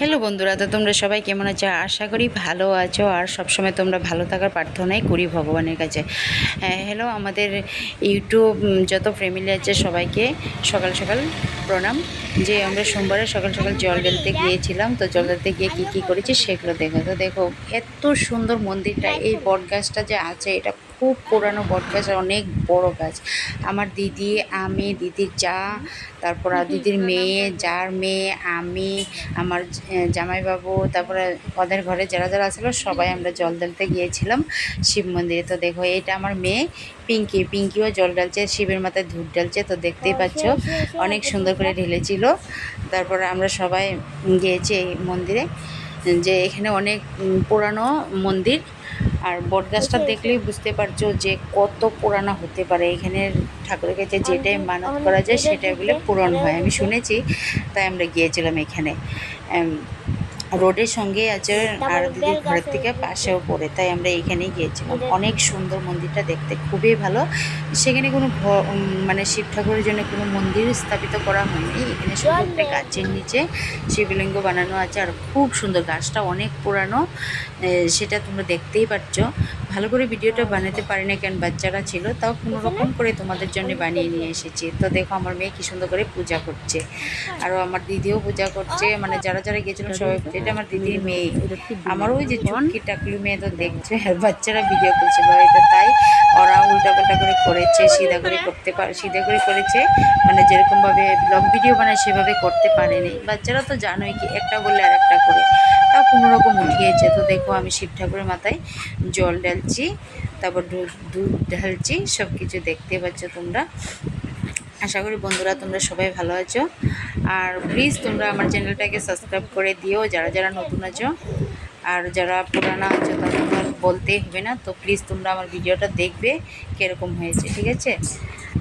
Hello বন্ধুরা, তো তোমরা সবাই কেমন আছো? আশা করি ভালো আছো আর সবসময় তোমরা ভালো থাকার প্রার্থনাই করি ভগবানের কাছে। হ্যালো আমাদের ইউটিউব যত ফ্যামিলি আছে সবাইকে সকাল সকাল প্রণাম। যে আমরা সোমবারে সকাল সকাল জল ঢালতে গিয়েছিলাম, তো জল ঢালতে গিয়ে কী করেছি সেগুলো দেখো। তো দেখো এত সুন্দর মন্দিরটা, এই বট গাছটা যে আছে এটা খুব পুরানো বট গাছ, অনেক বড় গাছ। আমার দিদি, আমি, দিদির যা, তারপর আর দিদির মেয়ে, যার মেয়ে, আমি, আমার জামাইবাবু, তারপরে ওদের ঘরে যারা যারা আসলো সবাই আমরা জল ঢালতে গিয়েছিলাম শিব মন্দিরে। তো দেখো এটা আমার মেয়ে পিঙ্কিও জল ঢালছে, শিবের মাথায় ধূপ ঢালছে। তো দেখতেই পাচ্ছ অনেক সুন্দর করে ঢেলেছিল। তারপরে আমরা সবাই গিয়েছি এই মন্দিরে, যে এখানে অনেক পুরানো মন্দির। আর বটগাছটা দেখলেই বুঝতে পারছো যে কত পুরানো হতে পারে। এখানের ঠাকুরের কাছে যেটাই মানত করা যায় সেটাই বলে পূরণ হয়, আমি শুনেছি। তাই আমরা গিয়েছিলাম এখানে। রোডের সঙ্গে আছে আর দিদির ঘরের থেকে পাশেও পড়ে, তাই আমরা এইখানেই গিয়েছিলাম। অনেক সুন্দর মন্দিরটা দেখতে, খুবই ভালো। সেখানে কোনো মানে শিব ঠাকুরের জন্য কোনো মন্দির স্থাপিত করা হয়নি। এখানে শুধু একটা গাছের নিচে শিবলিঙ্গ বানানো আছে, আর খুব সুন্দর। গাছটা অনেক পুরানো, সেটা তোমরা দেখতেই পাচ্ছ। ভালো করে ভিডিওটা বানাতে পারি না, কেন বাচ্চারা ছিল, তাও কোনো রকম করে তোমাদের জন্য বানিয়ে নিয়ে এসেছি। তো দেখো আমার মেয়ে কী সুন্দর করে পূজা করছে, আরও আমার দিদিও পূজা করছে। মানে যারা যারা গিয়েছিল সবাই। এটা আমার দিদির মেয়ে, আমার ওই যে চুটকি টাকলু মেয়ে, তো দেখছে বাচ্চারা ভিডিও করছিল এটা, তাই ওরা উল্টাপাল্টা করে করেছে, সিধা করে সিধা করে করেছে। মানে যেরকমভাবে ব্লগ ভিডিও বানায় সেভাবে করতে পারেনি। বাচ্চারা তো জানোই কি, একটা বললে আর একটা করে, তাও কোনোরকম উঠিয়েছে। তো দেখো আমি শিব ঠাকুরের মাথায় জল ঢালছি, তারপর দুধ ঢালছি, সব কিছু দেখতে পাচ্ছ তোমরা। আশা করি বন্ধুরা তোমরা সবাই ভালো আছো। আর প্লিজ তোমরা আমার চ্যানেলটাকে সাবস্ক্রাইব করে দিও যারা যারা নতুন আছো, আর যারা পুরানো আছো তারা বলতেই হবে না। তো প্লিজ তোমরা আমার ভিডিওটা দেখবে কীরকম হয়েছে, ঠিক আছে?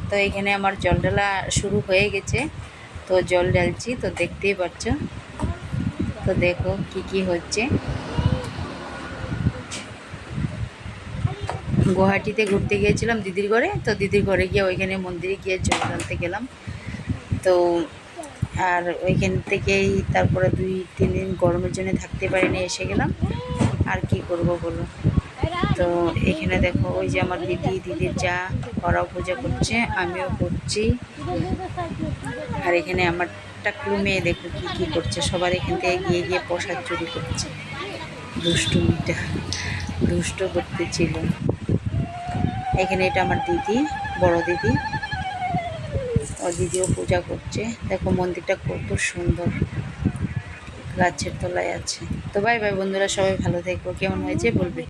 তো এখানে আমার জল ঢালা শুরু হয়ে গেছে, তো জল ঢালছি, তো দেখতেই পাচ্ছ। তো দেখো কি হচ্ছে। গুয়াহাটিতে ঘুরতে গিয়েছিলাম দিদির ঘরে, তো দিদির ঘরে গিয়ে ওইখানে মন্দিরে গিয়ে জল ঢালতে গেলাম। তো আর ওইখান থেকেই তারপরে 2-3 দিন গরমের জন্য থাকতে পারিনি, এসে গেলাম। আর কি করব বলো। তো এখানে দেখো ওই যে আমার দিদির যা, ওরাও পূজা করছে, আমিও করছি। আর এখানে আমার টাকলু মেয়ে দেখো কি করছে, সবার এখান থেকে গিয়ে গিয়ে প্রসাদ চুরি করছে। দুষ্টুমিটা দুষ্ট করতেছিল। এখানে এটা আমার দিদি, বড় দিদি, ও দিদিও পূজা করছে। দেখো মন্দিরটা কত সুন্দর, গাছের তলায় আছে। তো বাই বাই বন্ধুরা, সবাই ভালো থেকো। কেমন হয়েছে বলবে।